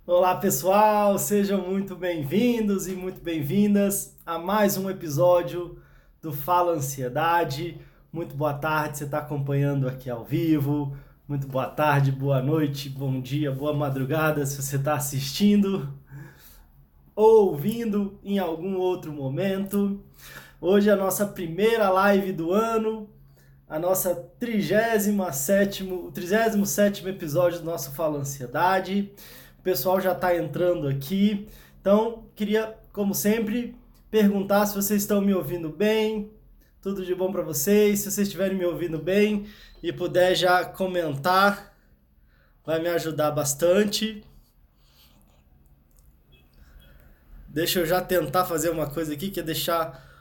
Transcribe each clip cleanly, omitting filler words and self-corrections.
Olá pessoal, sejam muito bem-vindos e muito bem-vindas a mais um episódio do Fala Ansiedade. Muito boa tarde, você está acompanhando aqui ao vivo. Muito boa tarde, boa noite, bom dia, boa madrugada se você está assistindo ou ouvindo em algum outro momento. Hoje é a nossa primeira live do ano, a nossa 37º episódio do nosso Fala Ansiedade. O pessoal já está entrando aqui, então queria, como sempre, perguntar se vocês estão me ouvindo bem, tudo de bom para vocês. Se vocês estiverem me ouvindo bem e puder já comentar, vai me ajudar bastante. Deixa eu já tentar fazer uma coisa aqui, que é deixar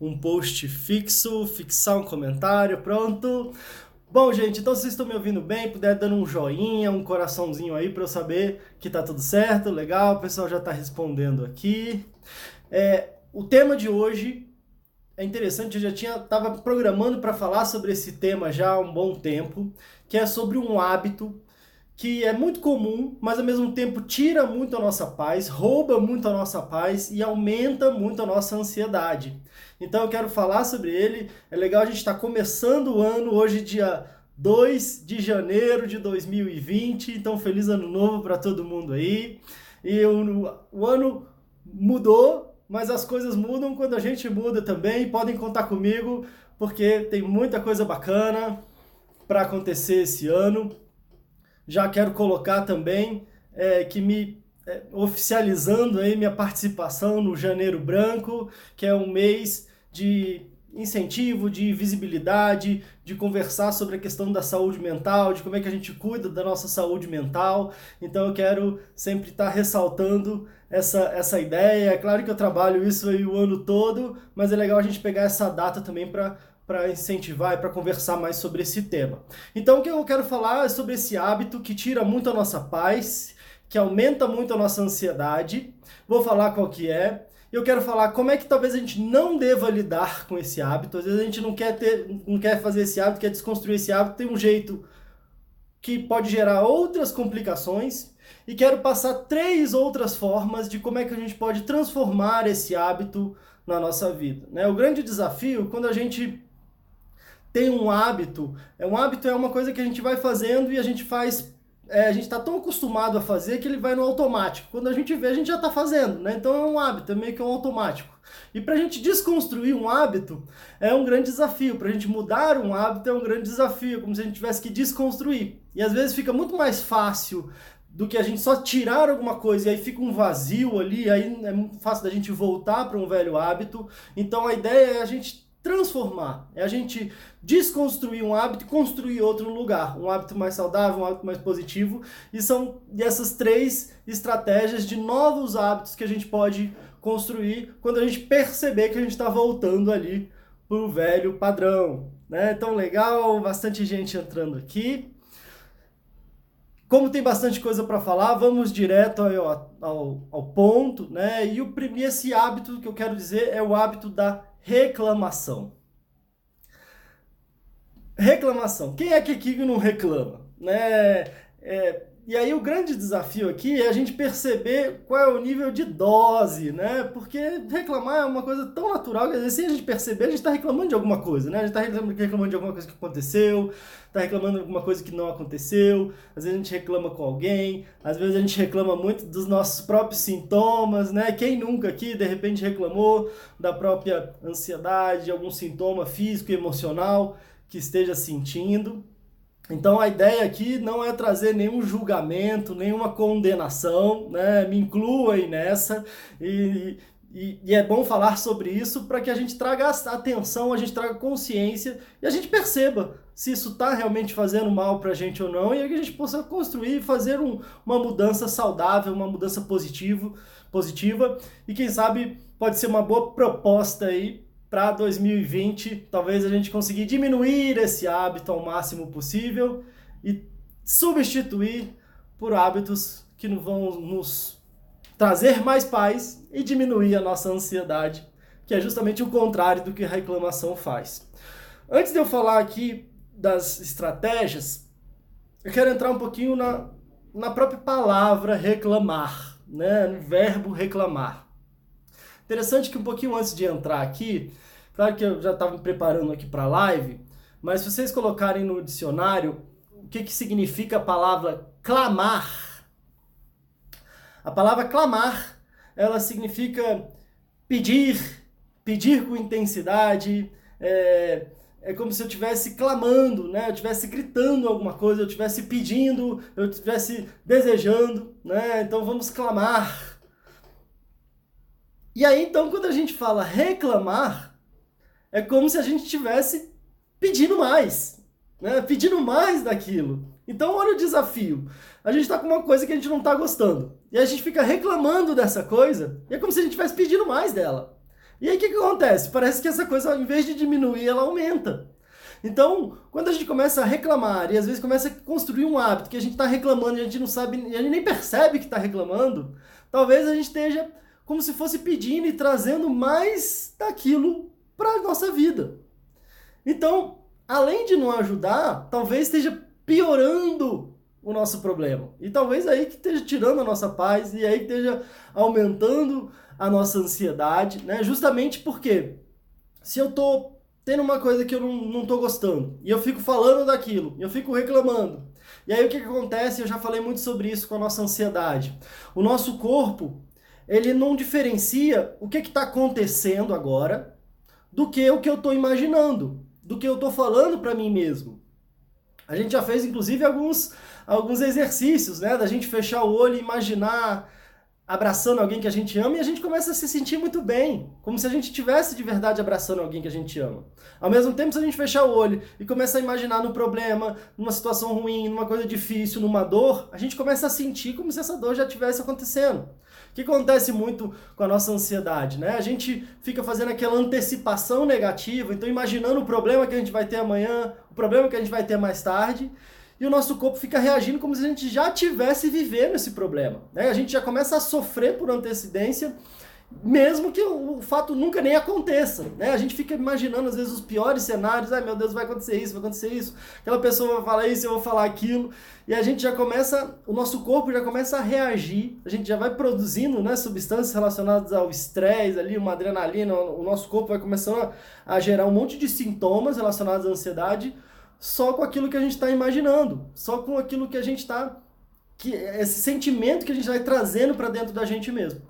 um post fixo, fixar um comentário, pronto. Bom, gente, então se vocês estão me ouvindo bem, puder dando um joinha, um coraçãozinho aí para eu saber que tá tudo certo, legal, o pessoal já tá respondendo aqui. O tema de hoje é interessante, eu já tava programando para falar sobre esse tema já há um bom tempo, que é sobre um hábito que é muito comum, mas ao mesmo tempo tira muito a nossa paz, rouba muito a nossa paz e aumenta muito a nossa ansiedade. Então eu quero falar sobre ele. É legal a gente estar começando o ano, hoje dia 2 de janeiro de 2020, então feliz ano novo para todo mundo aí. O ano mudou, mas as coisas mudam quando a gente muda também. Podem contar comigo, porque tem muita coisa bacana para acontecer esse ano. Já quero colocar também oficializando aí minha participação no Janeiro Branco, que é um mês de incentivo, de visibilidade, de conversar sobre a questão da saúde mental, de como é que a gente cuida da nossa saúde mental. Então eu quero sempre estar ressaltando essa ideia. É claro que eu trabalho isso aí o ano todo, mas é legal a gente pegar essa data também para incentivar e para conversar mais sobre esse tema. Então o que eu quero falar é sobre esse hábito que tira muito a nossa paz, que aumenta muito a nossa ansiedade. Vou falar qual que é. Eu quero falar como é que talvez a gente não deva lidar com esse hábito. Às vezes a gente não quer fazer esse hábito, quer desconstruir esse hábito, tem um jeito que pode gerar outras complicações. E quero passar 3 outras formas de como é que a gente pode transformar esse hábito na nossa vida. O grande desafio, quando a gente tem um hábito é uma coisa que a gente vai fazendo e a gente faz. A gente está tão acostumado a fazer que ele vai no automático. Quando a gente vê, a gente já está fazendo, né? Então é um hábito, é meio que um automático. E para a gente desconstruir um hábito é um grande desafio. Para a gente mudar um hábito é um grande desafio, como se a gente tivesse que desconstruir. E às vezes fica muito mais fácil do que a gente só tirar alguma coisa e aí fica um vazio ali, aí é muito fácil da gente voltar para um velho hábito. Então a ideia é a gente transformar, é a gente desconstruir um hábito e construir outro no lugar, um hábito mais saudável, um hábito mais positivo, e são essas 3 estratégias de novos hábitos que a gente pode construir quando a gente perceber que a gente está voltando ali para o velho padrão, né? Então legal, bastante gente entrando aqui. Como tem bastante coisa para falar, vamos direto ao ponto, né? E esse hábito que eu quero dizer é o hábito da reclamação. Reclamação. Quem é que aqui não reclama? Né? E aí o grande desafio aqui é a gente perceber qual é o nível de dose, né? Porque reclamar é uma coisa tão natural que às vezes sem a gente perceber, a gente está reclamando de alguma coisa, né? A gente está reclamando de alguma coisa que aconteceu, está reclamando de alguma coisa que não aconteceu, às vezes a gente reclama com alguém, às vezes a gente reclama muito dos nossos próprios sintomas, né? Quem nunca aqui, de repente, reclamou da própria ansiedade, de algum sintoma físico e emocional que esteja sentindo? Então a ideia aqui não é trazer nenhum julgamento, nenhuma condenação, né? Me inclua aí nessa e é bom falar sobre isso para que a gente traga atenção, a gente traga consciência e a gente perceba se isso está realmente fazendo mal para a gente ou não e que a gente possa construir e fazer uma mudança saudável, uma mudança positiva e quem sabe pode ser uma boa proposta aí para 2020, talvez a gente conseguir diminuir esse hábito ao máximo possível e substituir por hábitos que vão nos trazer mais paz e diminuir a nossa ansiedade, que é justamente o contrário do que a reclamação faz. Antes de eu falar aqui das estratégias, eu quero entrar um pouquinho na própria palavra reclamar, né? No verbo reclamar. Interessante que um pouquinho antes de entrar aqui, claro que eu já estava me preparando aqui para a live, mas se vocês colocarem no dicionário o que significa a palavra clamar, a palavra clamar, ela significa pedir, pedir com intensidade, é como se eu estivesse clamando, né? Eu estivesse gritando alguma coisa, eu estivesse pedindo, eu estivesse desejando, né? Então vamos clamar. E aí, então, quando a gente fala reclamar, é como se a gente estivesse pedindo mais, né? Pedindo mais daquilo. Então, olha o desafio. A gente está com uma coisa que a gente não está gostando. E a gente fica reclamando dessa coisa, e é como se a gente estivesse pedindo mais dela. E aí, o que acontece? Parece que essa coisa, ao invés de diminuir, ela aumenta. Então, quando a gente começa a reclamar, e às vezes começa a construir um hábito que a gente está reclamando e a gente não sabe, e a gente nem percebe que está reclamando, talvez a gente esteja como se fosse pedindo e trazendo mais daquilo para a nossa vida. Então, além de não ajudar, talvez esteja piorando o nosso problema. E talvez aí que esteja tirando a nossa paz e aí que esteja aumentando a nossa ansiedade, né? Justamente porque se eu tô tendo uma coisa que eu não tô gostando e eu fico falando daquilo, eu fico reclamando, e aí o que acontece? Eu já falei muito sobre isso com a nossa ansiedade. O nosso corpo, ele não diferencia o que está acontecendo agora do que o que eu estou imaginando, do que eu estou falando para mim mesmo. A gente já fez, inclusive, alguns exercícios, né? Da gente fechar o olho e imaginar abraçando alguém que a gente ama e a gente começa a se sentir muito bem, como se a gente estivesse de verdade abraçando alguém que a gente ama. Ao mesmo tempo, se a gente fechar o olho e começa a imaginar no problema, numa situação ruim, numa coisa difícil, numa dor, a gente começa a sentir como se essa dor já estivesse acontecendo. O que acontece muito com a nossa ansiedade, né? A gente fica fazendo aquela antecipação negativa, então imaginando o problema que a gente vai ter amanhã, o problema que a gente vai ter mais tarde, e o nosso corpo fica reagindo como se a gente já estivesse vivendo esse problema, né? A gente já começa a sofrer por antecedência, mesmo que o fato nunca nem aconteça, né? A gente fica imaginando às vezes os piores cenários, ai meu Deus, vai acontecer isso, aquela pessoa vai falar isso, eu vou falar aquilo, e a gente já começa, o nosso corpo já começa a reagir, a gente já vai produzindo, né, substâncias relacionadas ao estresse ali, uma adrenalina, o nosso corpo vai começando a gerar um monte de sintomas relacionados à ansiedade, só com aquilo que a gente está imaginando, só com aquilo que a gente está, esse sentimento que a gente vai trazendo para dentro da gente mesmo.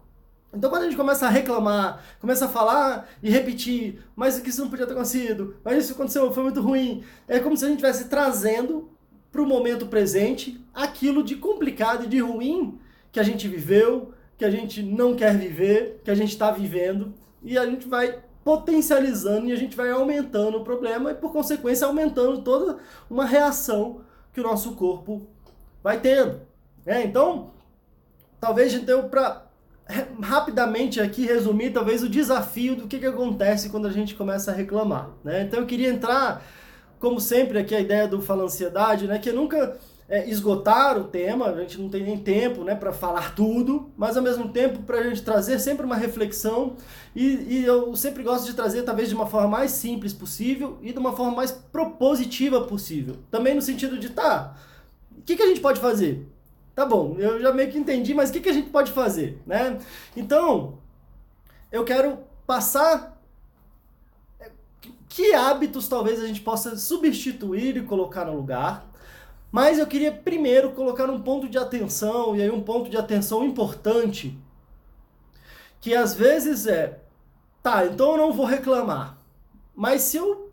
Então quando a gente começa a reclamar, começa a falar e repetir, mas isso não podia ter acontecido, mas isso aconteceu, foi muito ruim, é como se a gente estivesse trazendo para o momento presente aquilo de complicado e de ruim que a gente viveu, que a gente não quer viver, que a gente está vivendo, e a gente vai potencializando e a gente vai aumentando o problema e, por consequência, aumentando toda uma reação que o nosso corpo vai tendo. Então, talvez a gente tenha para rapidamente aqui resumir talvez o desafio do que acontece quando a gente começa a reclamar, né? Então eu queria entrar, como sempre, aqui a ideia do Fala Ansiedade, né? Que nunca esgotar o tema, a gente não tem nem tempo, né, para falar tudo, mas ao mesmo tempo para a gente trazer sempre uma reflexão e eu sempre gosto de trazer talvez de uma forma mais simples possível e de uma forma mais propositiva possível. Também no sentido de, o que a gente pode fazer? Tá bom, eu já meio que entendi, mas o que a gente pode fazer, né? Então, eu quero passar que hábitos talvez a gente possa substituir e colocar no lugar. Mas eu queria primeiro colocar um ponto de atenção, e aí um ponto de atenção importante, que às vezes então eu não vou reclamar. Mas se eu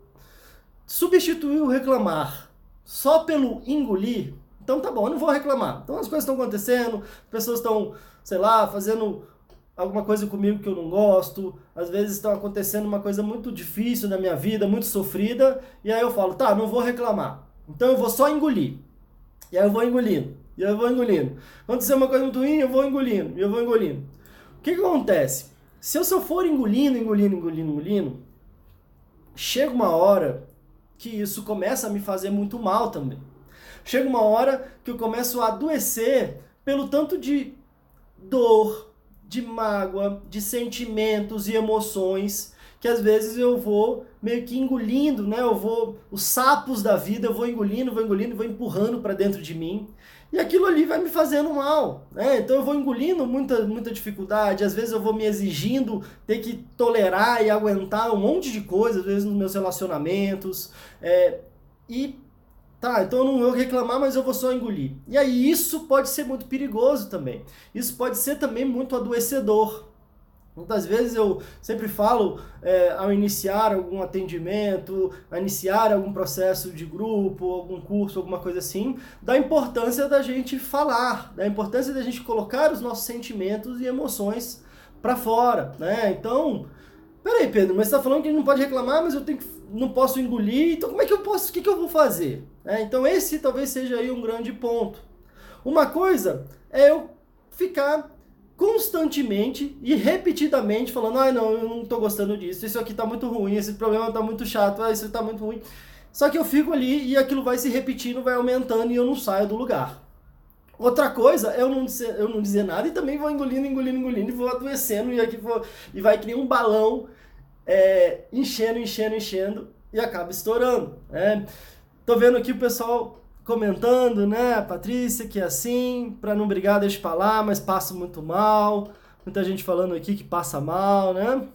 substituir o reclamar só pelo engolir, então tá bom, eu não vou reclamar. Então as coisas estão acontecendo, as pessoas estão, sei lá, fazendo alguma coisa comigo que eu não gosto, às vezes está acontecendo uma coisa muito difícil na minha vida, muito sofrida, e aí eu falo, não vou reclamar. Então eu vou só engolir. E aí eu vou engolindo. E aí eu vou engolindo. Aconteceu uma coisa muito ruim, eu vou engolindo. E eu vou engolindo. O que acontece? Se eu só for engolindo, chega uma hora que isso começa a me fazer muito mal também. Chega uma hora que eu começo a adoecer pelo tanto de dor, de mágoa, de sentimentos e emoções que às vezes eu vou meio que engolindo, né? Os sapos da vida eu vou engolindo, vou empurrando para dentro de mim. E aquilo ali vai me fazendo mal, né? Então eu vou engolindo muita dificuldade, às vezes eu vou me exigindo ter que tolerar e aguentar um monte de coisa, às vezes nos meus relacionamentos, e tá, então eu não vou reclamar, mas eu vou só engolir. E aí isso pode ser muito perigoso também. Isso pode ser também muito adoecedor. Muitas vezes eu sempre falo, ao iniciar algum atendimento, ao iniciar algum processo de grupo, algum curso, alguma coisa assim, da importância da gente falar, da importância da gente colocar os nossos sentimentos e emoções para fora, né? Então, peraí, Pedro, mas você está falando que a gente não pode reclamar, mas não posso engolir, então como é que eu posso, o que eu vou fazer? Então esse talvez seja aí um grande ponto. Uma coisa é eu ficar constantemente e repetidamente falando, não, eu não tô gostando disso, isso aqui tá muito ruim, esse problema tá muito chato, isso tá muito ruim. Só que eu fico ali e aquilo vai se repetindo, vai aumentando e eu não saio do lugar. Outra coisa é eu não dizer nada e também vou engolindo e vou adoecendo e vai criar um balão enchendo e acaba estourando. Tô vendo aqui o pessoal comentando, né, a Patrícia, que é assim, para não brigar, deixa pra lá, mas passa muito mal. Muita gente falando aqui que passa mal, né?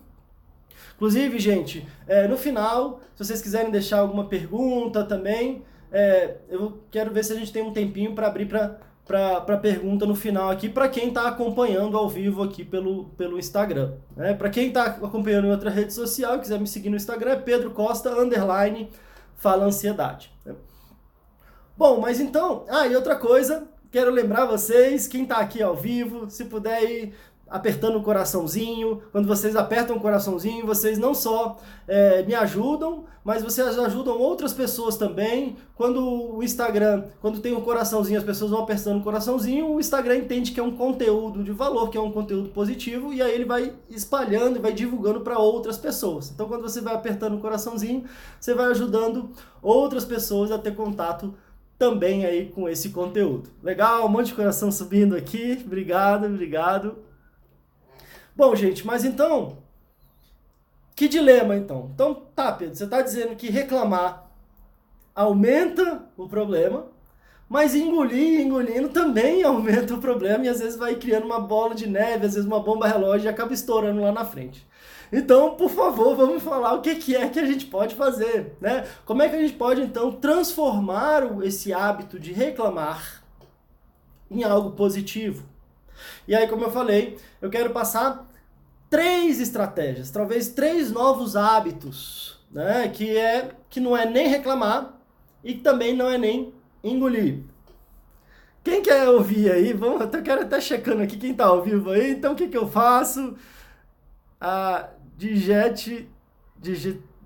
Inclusive, gente, no final, se vocês quiserem deixar alguma pergunta também, eu quero ver se a gente tem um tempinho para abrir para pergunta no final aqui, para quem está acompanhando ao vivo aqui pelo Instagram. Para quem está acompanhando em outra rede social, quiser me seguir no Instagram, é Pedro Costa, _fala ansiedade. Bom, mas então, e outra coisa, quero lembrar vocês, quem está aqui ao vivo, se puder ir apertando o coraçãozinho. Quando vocês apertam o coraçãozinho, vocês não só me ajudam, mas vocês ajudam outras pessoas também. Quando o Instagram, quando tem um coraçãozinho, as pessoas vão apertando o coraçãozinho, o Instagram entende que é um conteúdo de valor, que é um conteúdo positivo, e aí ele vai espalhando e vai divulgando para outras pessoas. Então, quando você vai apertando o coraçãozinho, você vai ajudando outras pessoas a ter contato também aí com esse conteúdo. Legal? Um monte de coração subindo aqui. Obrigado. Bom, gente, mas então, que dilema então? Então, tá, Pedro, você está dizendo que reclamar aumenta o problema, mas engolindo também aumenta o problema e às vezes vai criando uma bola de neve, às vezes uma bomba relógio e acaba estourando lá na frente. Então, por favor, vamos falar o que é que a gente pode fazer, né? Como é que a gente pode, então, transformar esse hábito de reclamar em algo positivo? E aí, como eu falei, eu quero passar 3 estratégias, talvez 3 novos hábitos, né? Que não é nem reclamar e que também não é nem engolir. Quem quer ouvir aí? Eu quero até checando aqui quem está ao vivo aí. Então, o que eu faço? A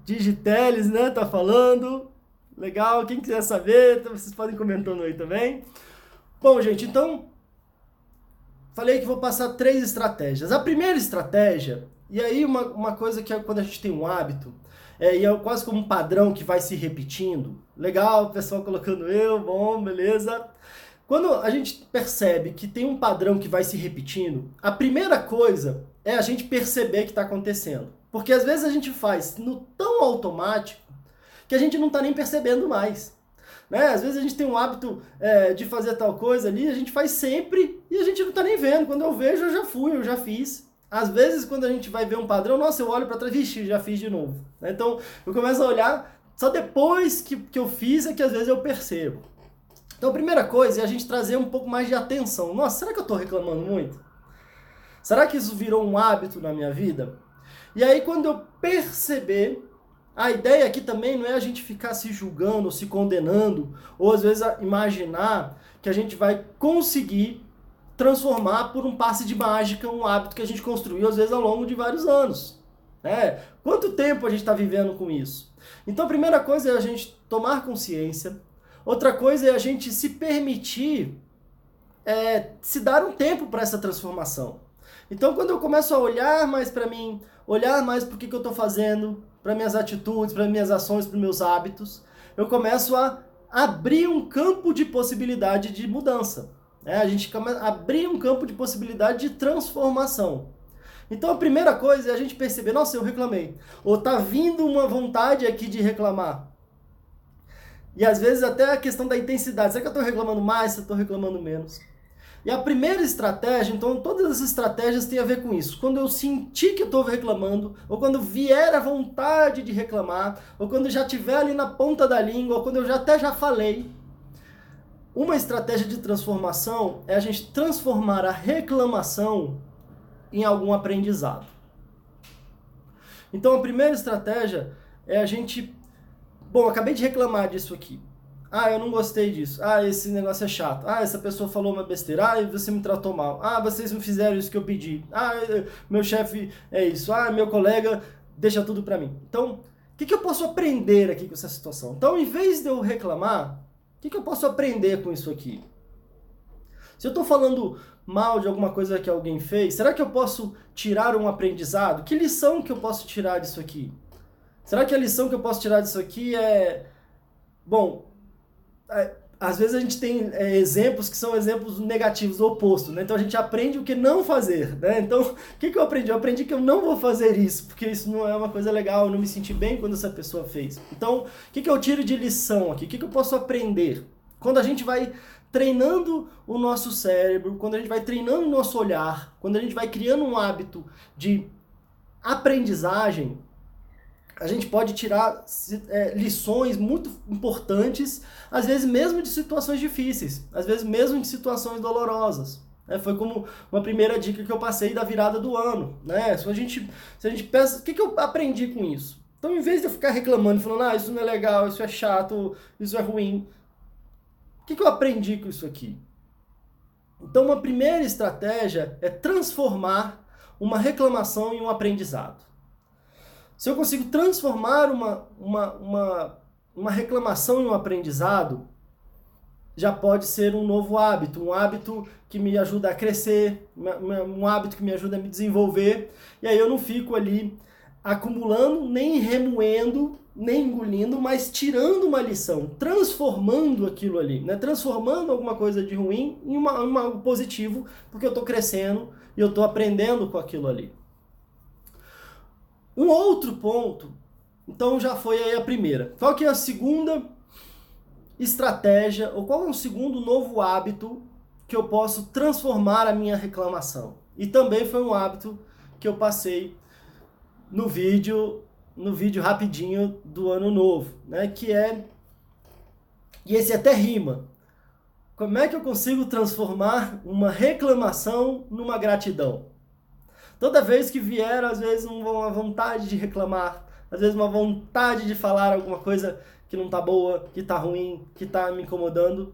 Digiteles, né? Tá falando. Legal. Quem quiser saber, vocês podem comentando aí também. Bom, gente, então falei que vou passar 3 estratégias. A primeira estratégia, e aí uma coisa que é quando a gente tem um hábito, e é quase como um padrão que vai se repetindo. Legal, o pessoal colocando bom, beleza. Quando a gente percebe que tem um padrão que vai se repetindo, a primeira coisa é a gente perceber que está acontecendo. Porque às vezes a gente faz no tão automático que a gente não está nem percebendo mais. Né? Às vezes a gente tem um hábito de fazer tal coisa ali, a gente faz sempre e a gente não está nem vendo. Quando eu vejo, eu já fiz. Às vezes, quando a gente vai ver um padrão, nossa, eu olho para trás, vixe, já fiz de novo. Então, eu começo a olhar, só depois que eu fiz é que às vezes eu percebo. Então, a primeira coisa é a gente trazer um pouco mais de atenção. Nossa, será que eu estou reclamando muito? Será que isso virou um hábito na minha vida? E aí, quando eu perceber, a ideia aqui também não é a gente ficar se julgando, se condenando, ou às vezes imaginar que a gente vai conseguir transformar por um passe de mágica um hábito que a gente construiu, às vezes, ao longo de vários anos. Quanto tempo a gente está vivendo com isso? Então, a primeira coisa é a gente tomar consciência. Outra coisa é a gente se permitir se dar um tempo para essa transformação. Então, quando eu começo a olhar mais para mim, olhar mais para o que eu estou fazendo, para minhas atitudes, para minhas ações, para meus hábitos, eu começo a abrir um campo de possibilidade de mudança. A gente começa a abrir um campo de possibilidade de transformação. Então, a primeira coisa é a gente perceber, nossa, eu reclamei. Ou está vindo uma vontade aqui de reclamar. E às vezes até a questão da intensidade. Será que eu estou reclamando mais, se eu estou reclamando menos? E a primeira estratégia, então todas as estratégias têm a ver com isso. Quando eu sentir que eu estou reclamando, ou quando vier a vontade de reclamar, ou quando já estiver ali na ponta da língua, ou quando eu até já falei, uma estratégia de transformação é a gente transformar a reclamação em algum aprendizado. Então a primeira estratégia é a gente... Bom, acabei de reclamar disso aqui. Ah, eu não gostei disso. Ah, esse negócio é chato. Ah, essa pessoa falou uma besteira. Ah, você me tratou mal. Ah, vocês não fizeram isso que eu pedi. Ah, meu chefe é isso. Ah, meu colega deixa tudo pra mim. Então, o que eu posso aprender aqui com essa situação? Então, em vez de eu reclamar, o que eu posso aprender com isso aqui? Se eu estou falando mal de alguma coisa que alguém fez, será que eu posso tirar um aprendizado? Que lição que eu posso tirar disso aqui? Será que a lição que eu posso tirar disso aqui é... Bom, às vezes a gente tem exemplos que são exemplos negativos, o oposto, né? Então a gente aprende o que não fazer, né? Então, o que eu aprendi? Eu aprendi que eu não vou fazer isso, porque isso não é uma coisa legal, eu não me senti bem quando essa pessoa fez. Então, o que eu tiro de lição aqui? O que eu posso aprender? Quando a gente vai treinando o nosso cérebro, quando a gente vai treinando o nosso olhar, quando a gente vai criando um hábito de aprendizagem, a gente pode tirar lições muito importantes, às vezes mesmo de situações difíceis, às vezes mesmo de situações dolorosas. Foi como uma primeira dica que eu passei da virada do ano. Né? Se a gente pensa, o que eu aprendi com isso? Então, em vez de eu ficar reclamando, falando, isso não é legal, isso é chato, isso é ruim, o que eu aprendi com isso aqui? Então, uma primeira estratégia é transformar uma reclamação em um aprendizado. Se eu consigo transformar uma reclamação em um aprendizado, já pode ser um novo hábito, um hábito que me ajuda a crescer, um hábito que me ajuda a me desenvolver, e aí eu não fico ali acumulando, nem remoendo, nem engolindo, mas tirando uma lição, transformando aquilo ali, né? Transformando alguma coisa de ruim em algo positivo, porque eu estou crescendo e eu estou aprendendo com aquilo ali. Um outro ponto, então já foi aí a primeira. Qual que é a segunda estratégia, ou qual é o segundo novo hábito que eu posso transformar a minha reclamação? E também foi um hábito que eu passei no vídeo rapidinho do ano novo, né? Que é, e esse até rima, como é que eu consigo transformar uma reclamação numa gratidão? Toda vez que vier, às vezes, uma vontade de reclamar, às vezes uma vontade de falar alguma coisa que não tá boa, que tá ruim, que tá me incomodando,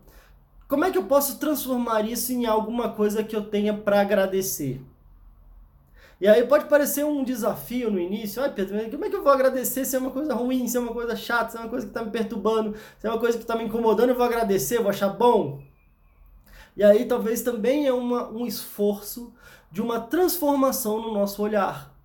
como é que eu posso transformar isso em alguma coisa que eu tenha para agradecer? E aí pode parecer um desafio no início. Ai, Pedro, como é que eu vou agradecer se é uma coisa ruim, se é uma coisa chata, se é uma coisa que está me perturbando, se é uma coisa que está me incomodando, eu vou agradecer, eu vou achar bom? E aí talvez também é um esforço de uma transformação no nosso olhar.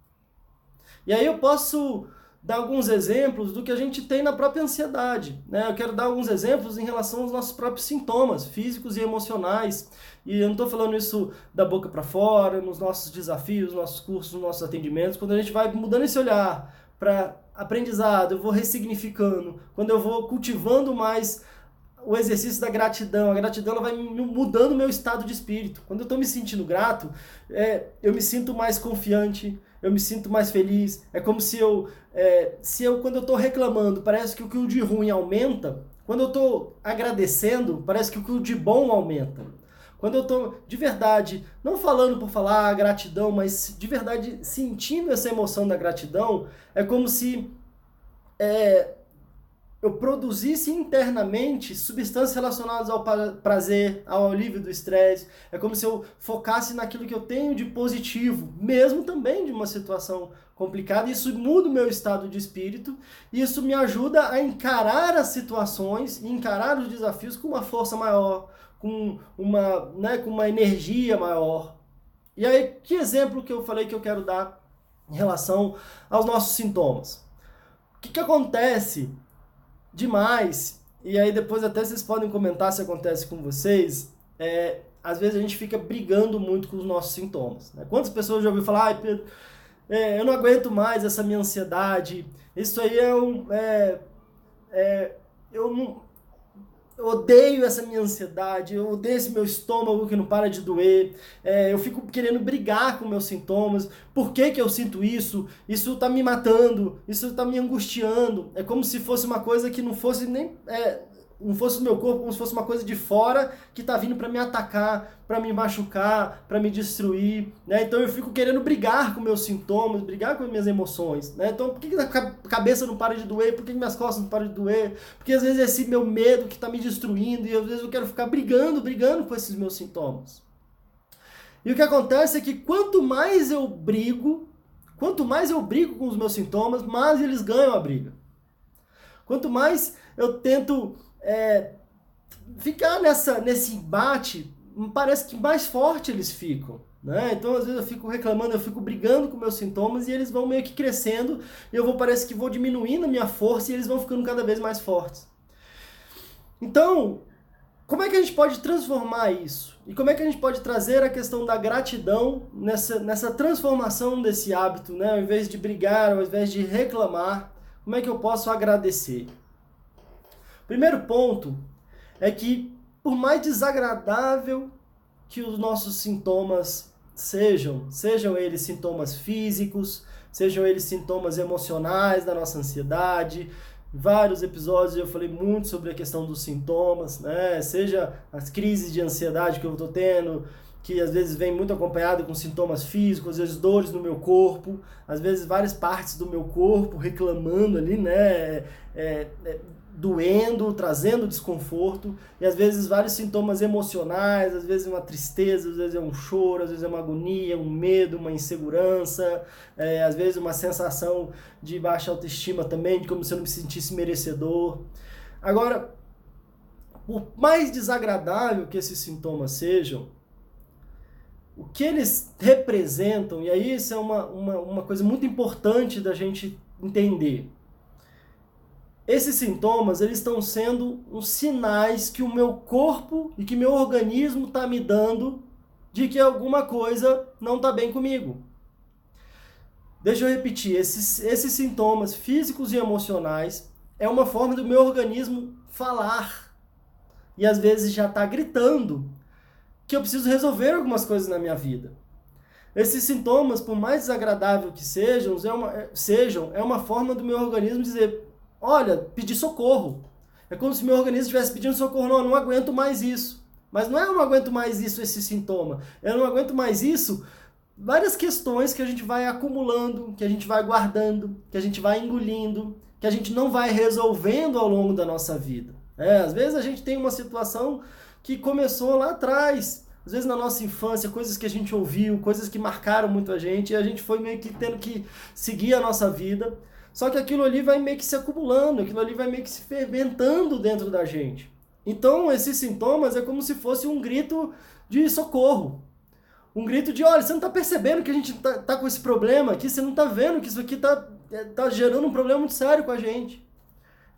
E aí eu posso dar alguns exemplos do que a gente tem na própria ansiedade, né? Eu quero dar alguns exemplos em relação aos nossos próprios sintomas físicos e emocionais. E eu não estou falando isso da boca para fora, nos nossos desafios, nos nossos cursos, nos nossos atendimentos. Quando a gente vai mudando esse olhar para aprendizado, eu vou ressignificando. Quando eu vou cultivando mais o exercício da gratidão, a gratidão ela vai mudando o meu estado de espírito. Quando eu estou me sentindo grato, eu me sinto mais confiante, eu me sinto mais feliz. É como se quando eu estou reclamando, parece que o que o de ruim aumenta. Quando eu estou agradecendo, parece que o que o de bom aumenta. Quando eu estou de verdade, não falando por falar gratidão, mas de verdade sentindo essa emoção da gratidão, é como se eu produzisse internamente substâncias relacionadas ao prazer, ao alívio do estresse. É como se eu focasse naquilo que eu tenho de positivo, mesmo também de uma situação complicada. Isso muda o meu estado de espírito e isso me ajuda a encarar as situações e encarar os desafios com uma força maior, com uma energia maior. E aí, que exemplo que eu falei que eu quero dar em relação aos nossos sintomas? O que acontece demais, e aí depois até vocês podem comentar se acontece com vocês, às vezes a gente fica brigando muito com os nossos sintomas. Né? Quantas pessoas já ouviram falar, ai Pedro, eu não aguento mais essa minha ansiedade, isso aí eu odeio essa minha ansiedade, eu odeio esse meu estômago que não para de doer, eu fico querendo brigar com meus sintomas, por que que eu sinto isso? Isso tá me matando, isso tá me angustiando, é como se fosse uma coisa que não fosse nem... não fosse o meu corpo, como se fosse uma coisa de fora que tá vindo para me atacar, para me machucar, para me destruir, né? Então eu fico querendo brigar com meus sintomas, brigar com as minhas emoções, né? Então por que a cabeça não para de doer? Por que minhas costas não param de doer? Porque às vezes é esse meu medo que tá me destruindo e às vezes eu quero ficar brigando com esses meus sintomas. E o que acontece é que quanto mais eu brigo com os meus sintomas, mais eles ganham a briga. Quanto mais eu tento ficar nesse embate, parece que mais forte eles ficam, né? Então, às vezes, eu fico reclamando, eu fico brigando com meus sintomas e eles vão meio que crescendo e parece que vou diminuindo a minha força e eles vão ficando cada vez mais fortes. Então, como é que a gente pode transformar isso? E como é que a gente pode trazer a questão da gratidão nessa transformação desse hábito, né? Ao invés de brigar, ao invés de reclamar, como é que eu posso agradecer? Primeiro ponto é que, por mais desagradável que os nossos sintomas sejam eles sintomas físicos, sejam eles sintomas emocionais da nossa ansiedade, em vários episódios eu falei muito sobre a questão dos sintomas, né? Seja as crises de ansiedade que eu estou tendo, que às vezes vem muito acompanhado com sintomas físicos, às vezes dores no meu corpo, às vezes várias partes do meu corpo reclamando ali, né? Doendo, trazendo desconforto, e às vezes vários sintomas emocionais, às vezes uma tristeza, às vezes é um choro, às vezes é uma agonia, um medo, uma insegurança, às vezes uma sensação de baixa autoestima também, de como se eu não me sentisse merecedor. Agora, por mais desagradável que esses sintomas sejam, o que eles representam, e aí isso é uma coisa muito importante da gente entender. Esses sintomas, eles estão sendo uns sinais que o meu corpo e que meu organismo está me dando de que alguma coisa não está bem comigo. Deixa eu repetir, esses sintomas físicos e emocionais é uma forma do meu organismo falar. E às vezes já está gritando que eu preciso resolver algumas coisas na minha vida. Esses sintomas, por mais desagradável que sejam, é uma forma do meu organismo dizer: olha, pedir socorro. É como se meu organismo estivesse pedindo socorro. Não, eu não aguento mais isso. Mas não é eu não aguento mais isso, esse sintoma. Eu não aguento mais isso. Várias questões que a gente vai acumulando, que a gente vai guardando, que a gente vai engolindo, que a gente não vai resolvendo ao longo da nossa vida. Às vezes a gente tem uma situação que começou lá atrás. Às vezes na nossa infância, coisas que a gente ouviu, coisas que marcaram muito a gente, e a gente foi meio que tendo que seguir a nossa vida. Só que aquilo ali vai meio que se acumulando, aquilo ali vai meio que se fermentando dentro da gente. Então, esses sintomas é como se fosse um grito de socorro. Um grito de: olha, você não está percebendo que a gente tá com esse problema aqui, você não está vendo que isso aqui tá gerando um problema muito sério com a gente.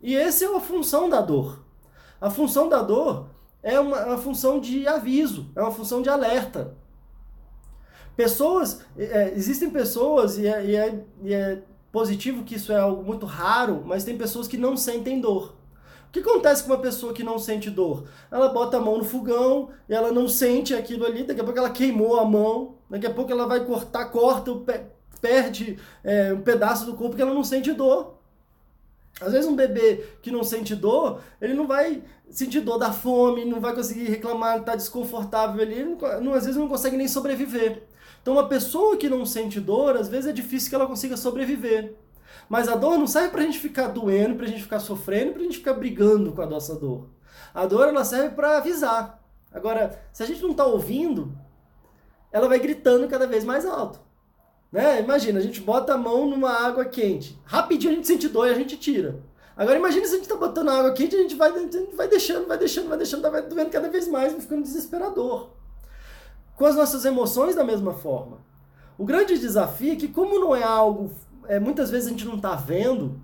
E essa é a função da dor. A função da dor é uma função de aviso, é uma função de alerta. Existem pessoas, e é positivo que isso é algo muito raro, mas tem pessoas que não sentem dor. O que acontece com uma pessoa que não sente dor? Ela bota a mão no fogão, e ela não sente aquilo ali, daqui a pouco ela queimou a mão, daqui a pouco ela vai perde um pedaço do corpo porque ela não sente dor. Às vezes um bebê que não sente dor, ele não vai sentir dor da fome, não vai conseguir reclamar, está desconfortável ali, às vezes não consegue nem sobreviver. Então uma pessoa que não sente dor, às vezes é difícil que ela consiga sobreviver. Mas a dor não serve pra gente ficar doendo, pra gente ficar sofrendo, pra gente ficar brigando com a nossa dor. A dor, ela serve pra avisar. Agora, se a gente não tá ouvindo, ela vai gritando cada vez mais alto. Né? Imagina, a gente bota a mão numa água quente. Rapidinho a gente sente dor e a gente tira. Agora imagina se a gente tá botando água quente e a gente vai deixando, vai doendo cada vez mais, vai ficando desesperador. Com as nossas emoções da mesma forma. O grande desafio é que, como não é algo, muitas vezes a gente não está vendo,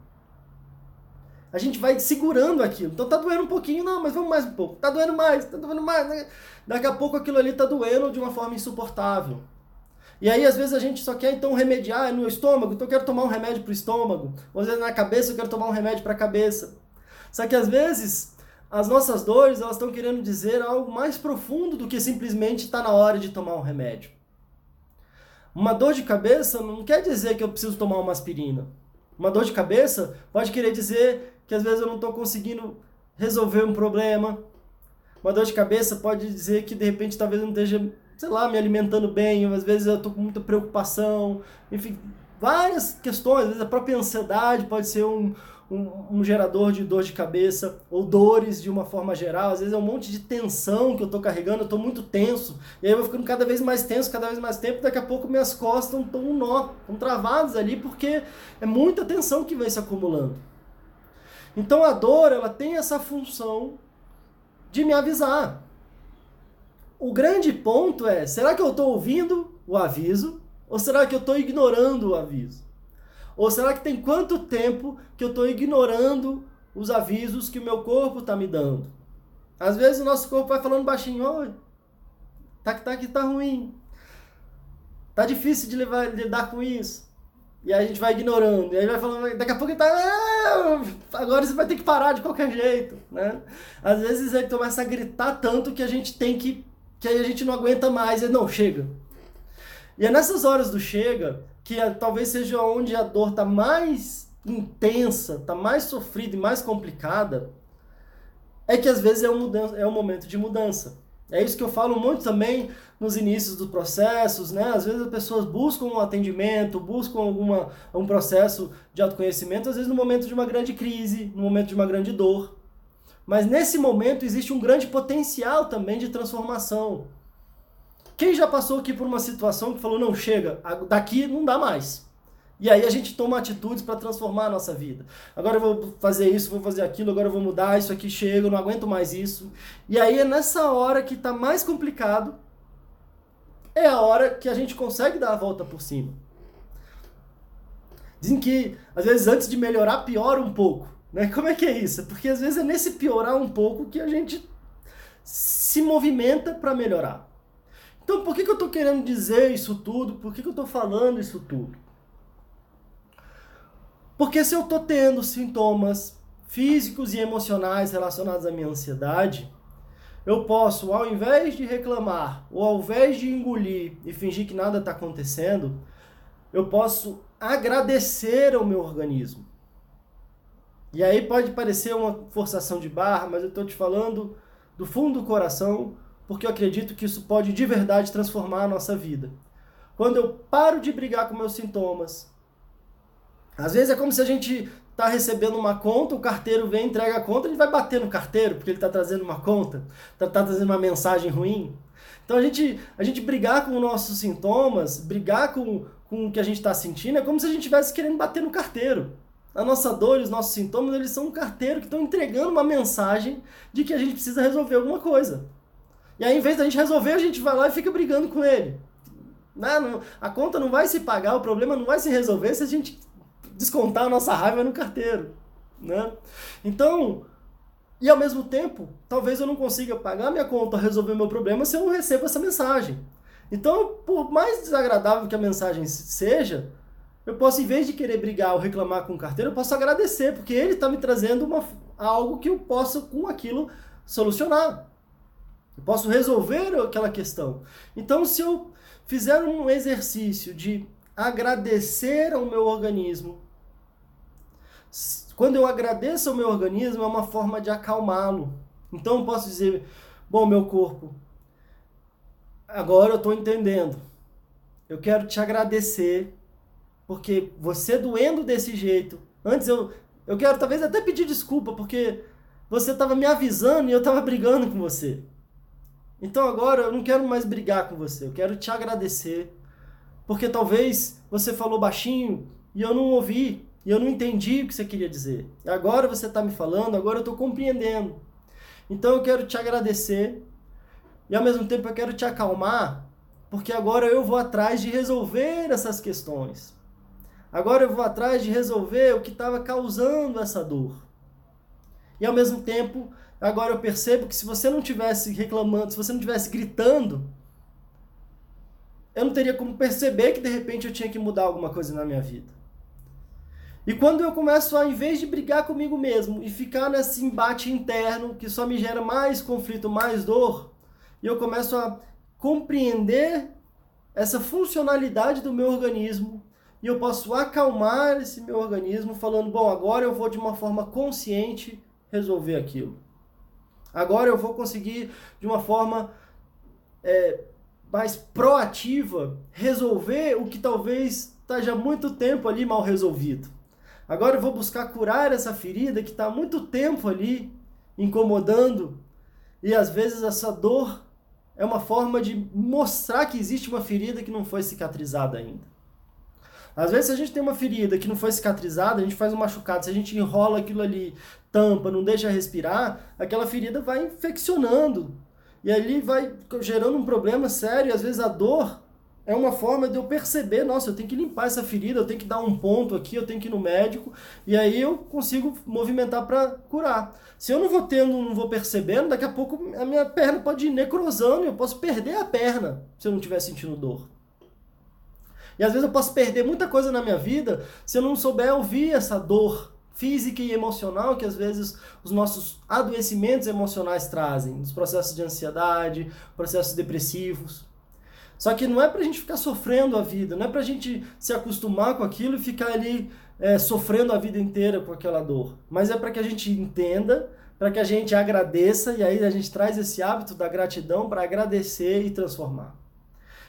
a gente vai segurando aquilo. Então tá doendo um pouquinho, não, mas vamos mais um pouco. Tá doendo mais. Daqui a pouco aquilo ali tá doendo de uma forma insuportável. E aí, às vezes, a gente só quer, então, remediar no estômago, então eu quero tomar um remédio para o estômago. Ou às vezes na cabeça eu quero tomar um remédio para a cabeça. Só que, às vezes, as nossas dores, elas estão querendo dizer algo mais profundo do que simplesmente está na hora de tomar um remédio. Uma dor de cabeça não quer dizer que eu preciso tomar uma aspirina. Uma dor de cabeça pode querer dizer que às vezes eu não estou conseguindo resolver um problema. Uma dor de cabeça pode dizer que de repente talvez eu não esteja, sei lá, me alimentando bem, às vezes eu estou com muita preocupação, enfim, várias questões, às vezes a própria ansiedade pode ser um gerador de dor de cabeça, ou dores de uma forma geral, às vezes é um monte de tensão que eu estou carregando, eu estou muito tenso, e aí eu vou ficando cada vez mais tenso, cada vez mais tempo, daqui a pouco minhas costas estão um nó, estão travadas ali, porque é muita tensão que vem se acumulando. Então a dor, ela tem essa função de me avisar. O grande ponto é, será que eu estou ouvindo o aviso, ou será que eu estou ignorando o aviso? Ou será que tem quanto tempo que eu estou ignorando os avisos que o meu corpo está me dando? Às vezes o nosso corpo vai falando baixinho, oi, tá ruim, tá difícil de lidar com isso. E aí a gente vai ignorando, e aí vai falando, daqui a pouco ele tá, agora você vai ter que parar de qualquer jeito, né? Às vezes ele começa a gritar tanto que a gente tem que aí a gente não aguenta mais, e não, chega. E é nessas horas do chega, que talvez seja onde a dor está mais intensa, está mais sofrida e mais complicada, é que às vezes é um momento de mudança. É isso que eu falo muito também nos inícios dos processos, né? Às vezes as pessoas buscam um atendimento, buscam um processo de autoconhecimento, às vezes no momento de uma grande crise, no momento de uma grande dor. Mas nesse momento existe um grande potencial também de transformação. Quem já passou aqui por uma situação que falou, não, chega, daqui não dá mais. E aí a gente toma atitudes para transformar a nossa vida. Agora eu vou fazer isso, vou fazer aquilo, agora eu vou mudar, isso aqui chega, eu não aguento mais isso. E aí é nessa hora que está mais complicado, é a hora que a gente consegue dar a volta por cima. Dizem que, às vezes, antes de melhorar, piora um pouco. Né? Como é que é isso? Porque às vezes é nesse piorar um pouco que a gente se movimenta para melhorar. Então, por que eu estou querendo dizer isso tudo? Por que eu estou falando isso tudo? Porque se eu estou tendo sintomas físicos e emocionais relacionados à minha ansiedade, eu posso, ao invés de reclamar, ou ao invés de engolir e fingir que nada está acontecendo, eu posso agradecer ao meu organismo. E aí pode parecer uma forçação de barra, mas eu estou te falando do fundo do coração, porque eu acredito que isso pode de verdade transformar a nossa vida. Quando eu paro de brigar com meus sintomas, às vezes é como se a gente está recebendo uma conta, o carteiro vem, entrega a conta, ele vai bater no carteiro, porque ele está trazendo uma conta, está trazendo uma mensagem ruim. Então a gente brigar com os nossos sintomas, brigar com o que a gente está sentindo, é como se a gente estivesse querendo bater no carteiro. A nossa dor e os nossos sintomas, eles são um carteiro que estão entregando uma mensagem de que a gente precisa resolver alguma coisa. E aí, em vez da gente resolver, a gente vai lá e fica brigando com ele. Não, a conta não vai se pagar, o problema não vai se resolver se a gente descontar a nossa raiva no carteiro. Né? Então, e ao mesmo tempo, talvez eu não consiga pagar minha conta, resolver meu problema se eu não recebo essa mensagem. Então, por mais desagradável que a mensagem seja, eu posso, em vez de querer brigar ou reclamar com o carteiro, eu posso agradecer, porque ele está me trazendo algo que eu posso, com aquilo, solucionar. Eu posso resolver aquela questão. Então, se eu fizer um exercício de agradecer ao meu organismo, quando eu agradeço ao meu organismo, é uma forma de acalmá-lo. Então, eu posso dizer, bom, meu corpo, agora eu estou entendendo. Eu quero te agradecer, porque você doendo desse jeito, antes eu quero talvez até pedir desculpa, porque você estava me avisando e eu estava brigando com você. Então agora eu não quero mais brigar com você, eu quero te agradecer, porque talvez você falou baixinho e eu não ouvi, e eu não entendi o que você queria dizer. Agora você está me falando, agora eu estou compreendendo. Então eu quero te agradecer e ao mesmo tempo eu quero te acalmar, porque agora eu vou atrás de resolver essas questões. Agora eu vou atrás de resolver o que estava causando essa dor. E ao mesmo tempo, agora eu percebo que se você não estivesse reclamando, se você não estivesse gritando, eu não teria como perceber que de repente eu tinha que mudar alguma coisa na minha vida. E quando eu começo a, em vez de brigar comigo mesmo e ficar nesse embate interno que só me gera mais conflito, mais dor, e eu começo a compreender essa funcionalidade do meu organismo, e eu posso acalmar esse meu organismo falando, bom, agora eu vou de uma forma consciente resolver aquilo. Agora eu vou conseguir de uma forma mais proativa resolver o que talvez esteja há muito tempo ali mal resolvido. Agora eu vou buscar curar essa ferida que está há muito tempo ali incomodando, e às vezes essa dor é uma forma de mostrar que existe uma ferida que não foi cicatrizada ainda. Às vezes, se a gente tem uma ferida que não foi cicatrizada, a gente faz um machucado, se a gente enrola aquilo ali, tampa, não deixa respirar, aquela ferida vai infeccionando. E ali vai gerando um problema sério. E às vezes a dor é uma forma de eu perceber, nossa, eu tenho que limpar essa ferida, eu tenho que dar um ponto aqui, eu tenho que ir no médico, e aí eu consigo movimentar para curar. Se eu não vou tendo, não vou percebendo, daqui a pouco a minha perna pode ir necrosando e eu posso perder a perna se eu não estiver sentindo dor. E às vezes eu posso perder muita coisa na minha vida se eu não souber ouvir essa dor física e emocional que às vezes os nossos adoecimentos emocionais trazem, os processos de ansiedade, processos depressivos. Só que não é pra gente ficar sofrendo a vida, não é pra gente se acostumar com aquilo e ficar ali sofrendo a vida inteira com aquela dor. Mas é para que a gente entenda, para que a gente agradeça, e aí a gente traz esse hábito da gratidão para agradecer e transformar.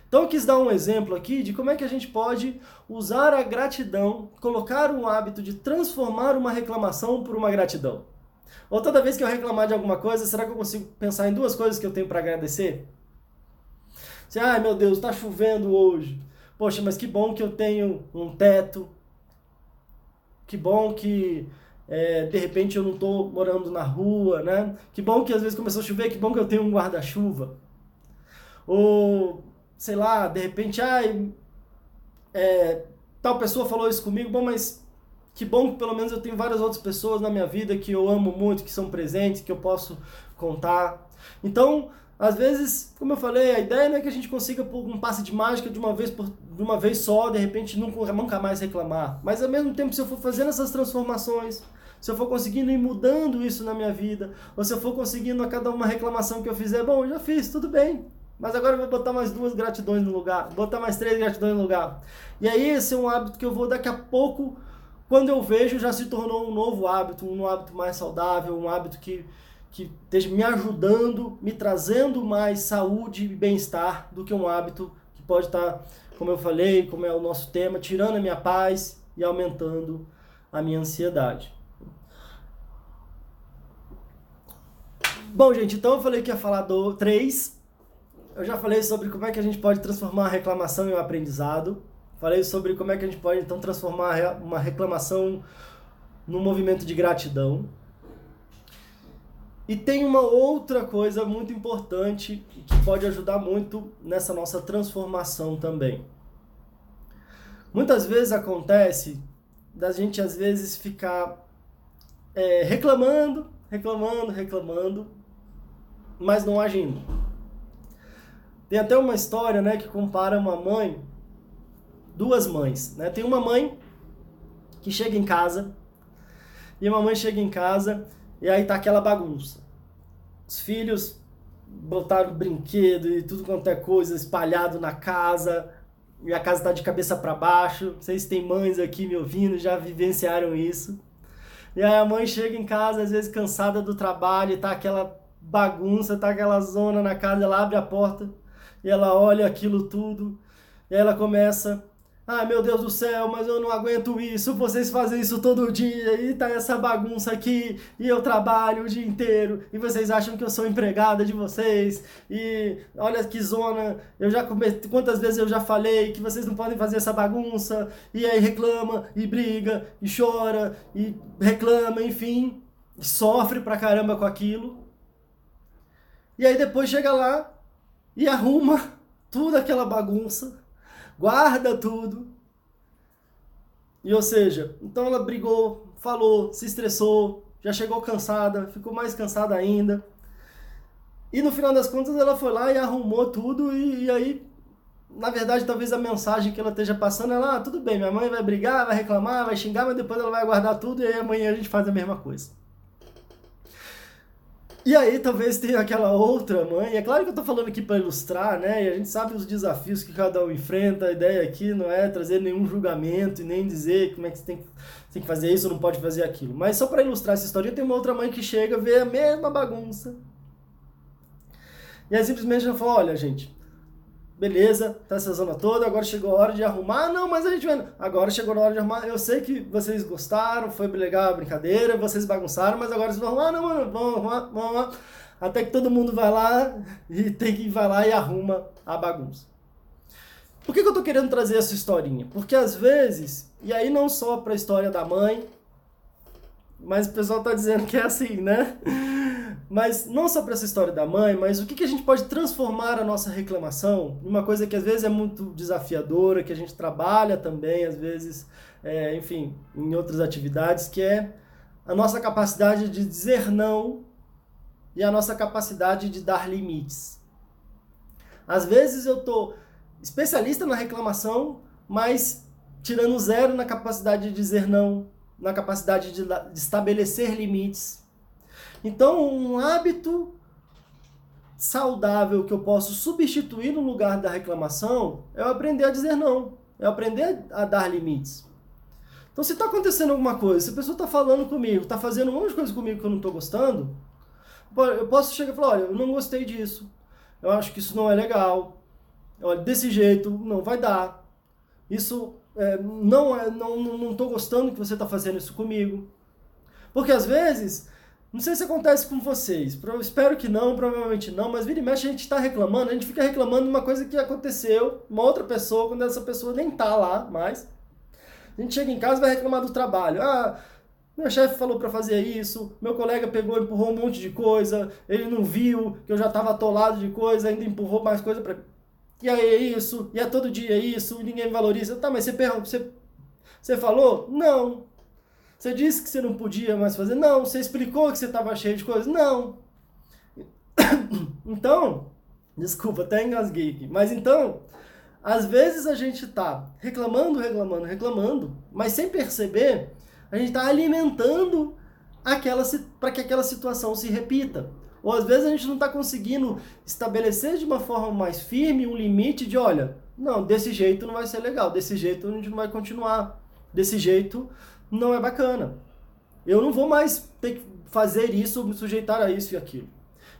Então eu quis dar um exemplo aqui de como é que a gente pode usar a gratidão, colocar um hábito de transformar uma reclamação por uma gratidão. Ou toda vez que eu reclamar de alguma coisa, será que eu consigo pensar em duas coisas que eu tenho para agradecer? Assim, ai meu Deus, está chovendo hoje. Poxa, mas que bom que eu tenho um teto. Que bom que de repente eu não estou morando na rua, né? Que bom que às vezes começou a chover, que bom que eu tenho um guarda-chuva. Ou sei lá, de repente, tal pessoa falou isso comigo, bom, mas que bom que pelo menos eu tenho várias outras pessoas na minha vida que eu amo muito, que são presentes, que eu posso contar. Então, às vezes, como eu falei, a ideia não é que a gente consiga por um passe de mágica de uma vez só, de repente nunca mais reclamar. Mas ao mesmo tempo, se eu for fazendo essas transformações, se eu for conseguindo ir mudando isso na minha vida, ou se eu for conseguindo a cada uma reclamação que eu fizer, bom, eu já fiz, tudo bem. Mas agora eu vou botar mais 2 gratidões no lugar, botar mais 3 gratidões no lugar. E aí esse é um hábito que eu vou daqui a pouco, quando eu vejo, já se tornou um novo hábito, um hábito mais saudável, um hábito que esteja me ajudando, me trazendo mais saúde e bem-estar do que um hábito que pode estar, como eu falei, como é o nosso tema, tirando a minha paz e aumentando a minha ansiedade. Bom, gente, então eu falei que ia falar do 3. Eu já falei sobre como é que a gente pode transformar a reclamação em um aprendizado. Falei sobre como é que a gente pode, então, transformar uma reclamação num movimento de gratidão. E tem uma outra coisa muito importante que pode ajudar muito nessa nossa transformação também. Muitas vezes acontece da gente, às vezes, ficar reclamando, mas não agindo. Tem até uma história, né, que compara duas mães, né? Tem uma mãe que chega em casa, e uma mãe chega em casa e aí tá aquela bagunça. Os filhos botaram brinquedo e tudo quanto é coisa espalhado na casa, e a casa tá de cabeça para baixo. Vocês têm mães aqui me ouvindo, já vivenciaram isso. E aí a mãe chega em casa, às vezes cansada do trabalho, e tá aquela bagunça, tá aquela zona na casa, ela abre a porta, e ela olha aquilo tudo, e aí ela começa, meu Deus do céu, mas eu não aguento isso, vocês fazem isso todo dia, e tá essa bagunça aqui, e eu trabalho o dia inteiro, e vocês acham que eu sou empregada de vocês, e olha que zona, quantas vezes eu já falei que vocês não podem fazer essa bagunça, e aí reclama, e briga, e chora, e reclama, enfim, e sofre pra caramba com aquilo, e aí depois chega lá, e arruma tudo aquela bagunça, guarda tudo. E ou seja, então ela brigou, falou, se estressou, já chegou cansada, ficou mais cansada ainda. E no final das contas ela foi lá e arrumou tudo e aí na verdade, talvez a mensagem que ela esteja passando é lá, tudo bem, minha mãe vai brigar, vai reclamar, vai xingar, mas depois ela vai guardar tudo e aí amanhã a gente faz a mesma coisa. E aí talvez tenha aquela outra mãe, é claro que eu tô falando aqui para ilustrar, né, e a gente sabe os desafios que cada um enfrenta, a ideia aqui não é trazer nenhum julgamento e nem dizer como é que você tem que fazer isso ou não pode fazer aquilo, mas só para ilustrar essa história, tem uma outra mãe que chega, vê a mesma bagunça, e aí simplesmente ela fala, olha gente, beleza, tá essa zona toda, agora chegou a hora de arrumar. Não, mas a gente vai... Agora chegou a hora de arrumar. Eu sei que vocês gostaram, foi legal a brincadeira, vocês bagunçaram, mas agora vocês vão arrumar. Não, mano, vamos arrumar. Até que todo mundo vai lá e vai lá e arruma a bagunça. Por que eu tô querendo trazer essa historinha? Porque às vezes, e aí não só pra história da mãe, mas o pessoal tá dizendo que é assim, né? Mas não só para essa história da mãe, mas o que a gente pode transformar a nossa reclamação em uma coisa que às vezes é muito desafiadora, que a gente trabalha também, às vezes, enfim, em outras atividades, que é a nossa capacidade de dizer não e a nossa capacidade de dar limites. Às vezes eu tô especialista na reclamação, mas tirando zero na capacidade de dizer não, na capacidade de estabelecer limites. Então, um hábito saudável que eu posso substituir no lugar da reclamação é eu aprender a dizer não, é eu aprender a dar limites. Então, se está acontecendo alguma coisa, se a pessoa está falando comigo, está fazendo um monte de coisa comigo que eu não estou gostando, eu posso chegar e falar, olha, eu não gostei disso, eu acho que isso não é legal, olha, desse jeito não vai dar, isso não estou gostando que você está fazendo isso comigo. Porque às vezes... Não sei se acontece com vocês, eu espero que não, provavelmente não, mas vira e mexe a gente está reclamando, a gente fica reclamando de uma coisa que aconteceu, uma outra pessoa, quando essa pessoa nem está lá mais. A gente chega em casa e vai reclamar do trabalho. Ah, meu chefe falou para fazer isso, meu colega pegou e empurrou um monte de coisa, ele não viu que eu já estava atolado de coisa, ainda empurrou mais coisa para... E aí é isso, e é todo dia isso, e ninguém valoriza. Tá, mas você falou? Não. Você disse que você não podia mais fazer? Não. Você explicou que você estava cheio de coisas? Não. Então, desculpa, até engasguei aqui. Mas então, às vezes a gente está reclamando, mas sem perceber, a gente está alimentando para que aquela situação se repita. Ou às vezes a gente não está conseguindo estabelecer de uma forma mais firme um limite de, olha, não, desse jeito não vai ser legal, desse jeito a gente não vai continuar, desse jeito... não é bacana. Eu não vou mais ter que fazer isso, me sujeitar a isso e aquilo.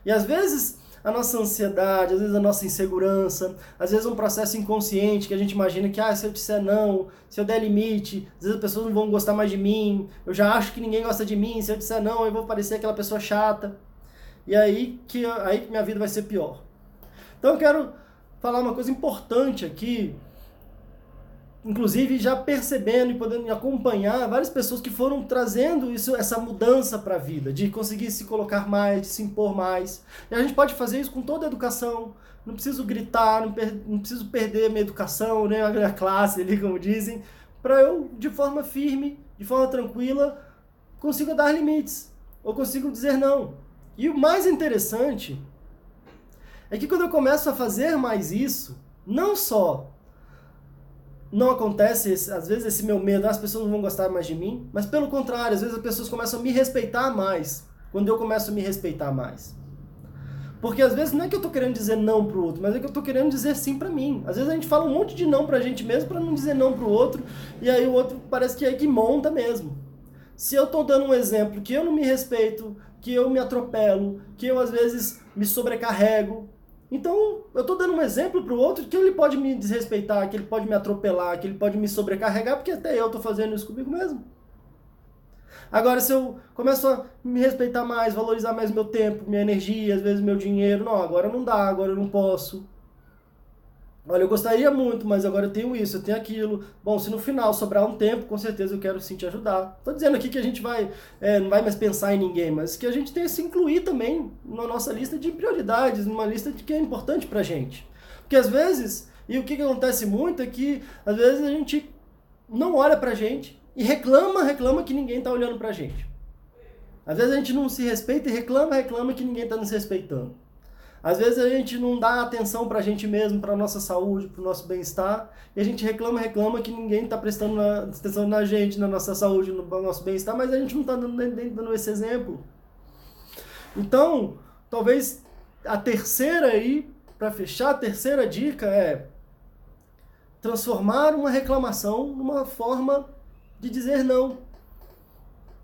E às vezes a nossa ansiedade, às vezes a nossa insegurança, às vezes um processo inconsciente que a gente imagina que se eu disser não, se eu der limite, às vezes as pessoas não vão gostar mais de mim, eu já acho que ninguém gosta de mim, se eu disser não, eu vou parecer aquela pessoa chata. E aí que minha vida vai ser pior. Então eu quero falar uma coisa importante aqui, inclusive já percebendo e podendo acompanhar várias pessoas que foram trazendo essa mudança para a vida, de conseguir se colocar mais, de se impor mais. E a gente pode fazer isso com toda a educação, não preciso gritar, não preciso perder a minha educação, né, a classe ali, como dizem, para eu, de forma firme, de forma tranquila, consiga dar limites, ou consigo dizer não. E o mais interessante é que quando eu começo a fazer mais isso, não só não acontece, às vezes, esse meu medo, as pessoas não vão gostar mais de mim, mas pelo contrário, às vezes as pessoas começam a me respeitar mais, quando eu começo a me respeitar mais. Porque às vezes não é que eu tô querendo dizer não pro outro, mas é que eu tô querendo dizer sim pra mim. Às vezes a gente fala um monte de não pra gente mesmo pra não dizer não pro outro, e aí o outro parece que é que monta mesmo. Se eu tô dando um exemplo que eu não me respeito, que eu me atropelo, que eu às vezes me sobrecarrego, então, eu estou dando um exemplo para o outro que ele pode me desrespeitar, que ele pode me atropelar, que ele pode me sobrecarregar, porque até eu estou fazendo isso comigo mesmo. Agora, se eu começo a me respeitar mais, valorizar mais meu tempo, minha energia, às vezes meu dinheiro, não, agora não dá, agora eu não posso. Olha, eu gostaria muito, mas agora eu tenho isso, eu tenho aquilo. Bom, se no final sobrar um tempo, com certeza eu quero sim te ajudar. Estou dizendo aqui que a gente não vai mais pensar em ninguém, mas que a gente tem que se incluir também na nossa lista de prioridades, numa lista que é importante pra gente. Porque às vezes, e o que acontece muito é que às vezes a gente não olha pra gente e reclama que ninguém tá olhando pra gente. Às vezes a gente não se respeita e reclama que ninguém tá nos respeitando. Às vezes a gente não dá atenção pra gente mesmo, pra nossa saúde, pro nosso bem-estar, e a gente reclama que ninguém tá prestando atenção na gente, na nossa saúde, no nosso bem-estar, mas a gente não tá dando esse exemplo. Então, talvez a terceira aí, pra fechar, a terceira dica é transformar uma reclamação numa forma de dizer não.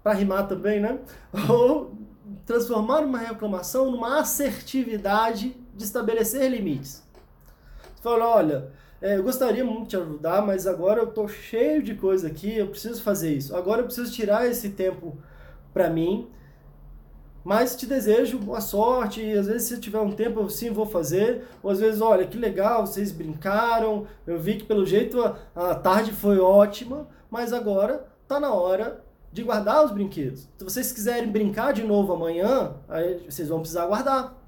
Para rimar também, né? Ou transformar uma reclamação numa assertividade de estabelecer limites. Você fala, olha, eu gostaria muito de te ajudar, mas agora eu tô cheio de coisa aqui, eu preciso fazer isso. Agora eu preciso tirar esse tempo para mim, mas te desejo boa sorte, e às vezes se tiver um tempo eu sim vou fazer, ou às vezes, olha, que legal, vocês brincaram, eu vi que pelo jeito a tarde foi ótima, mas agora tá na hora de guardar os brinquedos. Se vocês quiserem brincar de novo amanhã, aí vocês vão precisar guardar.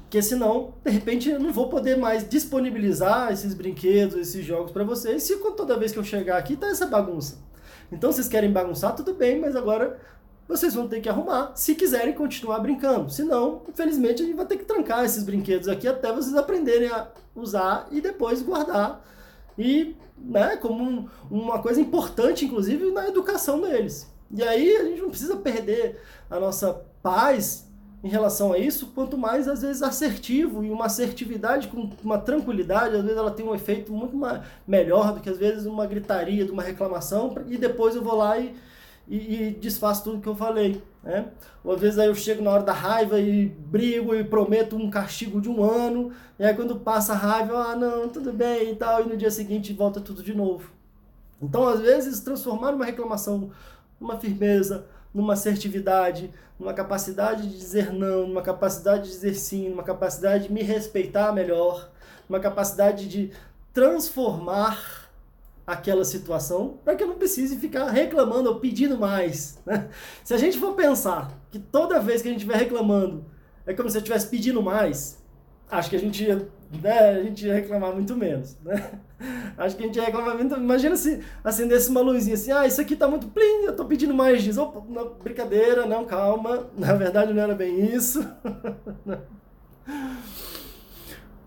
Porque senão, de repente, eu não vou poder mais disponibilizar esses brinquedos, esses jogos para vocês, se toda vez que eu chegar aqui tá essa bagunça. Então, vocês querem bagunçar, tudo bem, mas agora vocês vão ter que arrumar, se quiserem continuar brincando. Senão, infelizmente, a gente vai ter que trancar esses brinquedos aqui até vocês aprenderem a usar e depois guardar. E, né, como uma coisa importante, inclusive, na educação deles. E aí a gente não precisa perder a nossa paz em relação a isso, quanto mais, às vezes, assertivo, e uma assertividade com uma tranquilidade, às vezes ela tem um efeito muito melhor do que, às vezes, uma gritaria, de uma reclamação, e depois eu vou lá e desfaço tudo que eu falei, né? Ou às vezes aí eu chego na hora da raiva e brigo e prometo um castigo de 1 ano, e aí quando passa a raiva, não, tudo bem e tal, e no dia seguinte volta tudo de novo. Então, às vezes, transformar uma reclamação numa firmeza, numa assertividade, numa capacidade de dizer não, numa capacidade de dizer sim, numa capacidade de me respeitar melhor, uma capacidade de transformar aquela situação, para que eu não precise ficar reclamando ou pedindo mais, né? Se a gente for pensar que toda vez que a gente estiver reclamando é como se eu estivesse pedindo mais, acho que a gente ia reclamar muito menos, né? Acho que a gente ia reclamar muito. Imagina se acendesse uma luzinha assim, isso aqui tá muito plim, eu tô pedindo mais disso. Opa, não, brincadeira, não, calma, na verdade não era bem isso.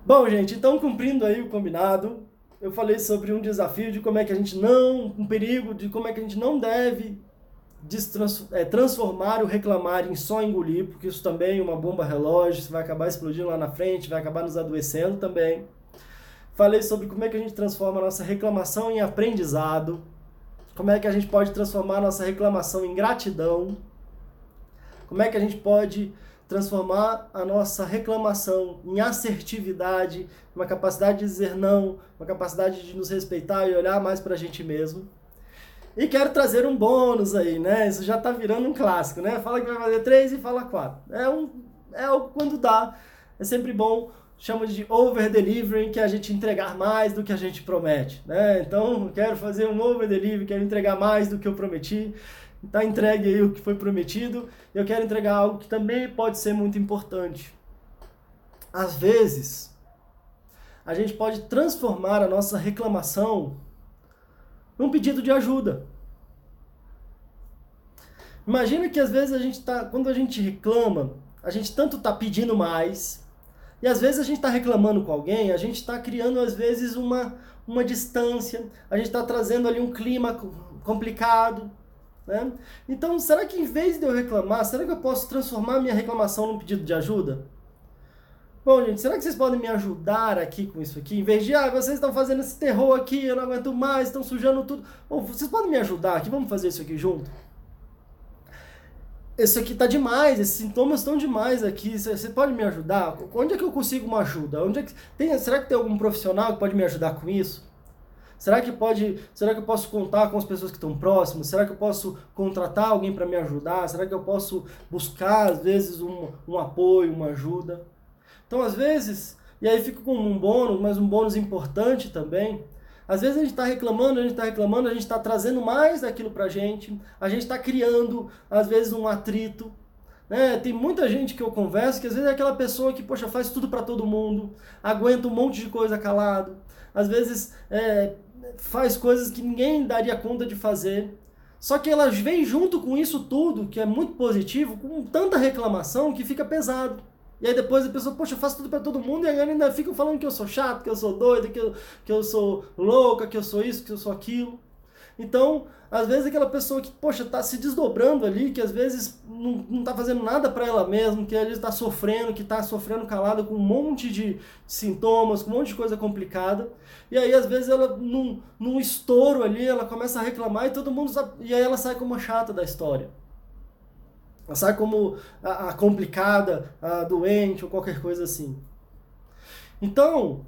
Bom, gente, então cumprindo aí o combinado, eu falei sobre um desafio de como é que a gente um perigo, de como é que a gente não deve transformar o reclamar em só engolir, porque isso também é uma bomba relógio, você vai acabar explodindo lá na frente, vai acabar nos adoecendo também. Falei sobre como é que a gente transforma a nossa reclamação em aprendizado, como é que a gente pode transformar a nossa reclamação em gratidão, como é que a gente pode transformar a nossa reclamação em assertividade, uma capacidade de dizer não, uma capacidade de nos respeitar e olhar mais pra gente mesmo. E quero trazer um bônus aí, né? Isso já tá virando um clássico, né? Fala que vai fazer 3 e fala 4. É algo quando dá. É sempre bom, chama de over-delivering, que é a gente entregar mais do que a gente promete, né? Então, quero fazer um over-delivery, quero entregar mais do que eu prometi. Tá entregue aí o que foi prometido. Eu quero entregar algo que também pode ser muito importante. Às vezes, a gente pode transformar a nossa reclamação num pedido de ajuda. Imagina que às vezes quando a gente reclama, a gente tanto está pedindo mais, e às vezes a gente está reclamando com alguém, a gente está criando às vezes uma distância, a gente está trazendo ali um clima complicado, né? Então, será que em vez de eu reclamar, será que eu posso transformar minha reclamação num pedido de ajuda? Bom, gente, será que vocês podem me ajudar aqui com isso aqui? Em vez de, vocês estão fazendo esse terror aqui, eu não aguento mais, estão sujando tudo. Bom, vocês podem me ajudar aqui? Vamos fazer isso aqui junto? Isso aqui tá demais, esses sintomas estão demais aqui, você pode me ajudar? Onde é que eu consigo uma ajuda? Será que tem algum profissional que pode me ajudar com isso? Será que eu posso contar com as pessoas que estão próximas? Será que eu posso contratar alguém para me ajudar? Será que eu posso buscar, às vezes, um apoio, uma ajuda? Então, às vezes, e aí fica com um bônus, mas um bônus importante também. Às vezes a gente está reclamando, a gente está trazendo mais daquilo para a gente está criando, às vezes, um atrito. Né? Tem muita gente que eu converso que às vezes é aquela pessoa que, faz tudo para todo mundo, aguenta um monte de coisa calado, às vezes faz coisas que ninguém daria conta de fazer. Só que elas vêm junto com isso tudo, que é muito positivo, com tanta reclamação que fica pesado. E aí depois a pessoa, poxa, eu faço tudo pra todo mundo, e aí ainda ficam falando que eu sou chato, que eu sou doido, que eu sou louca, que eu sou isso, que eu sou aquilo. Então, às vezes aquela pessoa que, poxa, tá se desdobrando ali, que às vezes não tá fazendo nada para ela mesma, que às vezes tá sofrendo, que tá sofrendo calada com um monte de sintomas, com um monte de coisa complicada. E aí, às vezes, ela, num estouro ali, ela começa a reclamar e todo mundo sabe, e aí ela sai como a chata da história. Ela sai como a complicada, a doente ou qualquer coisa assim. Então,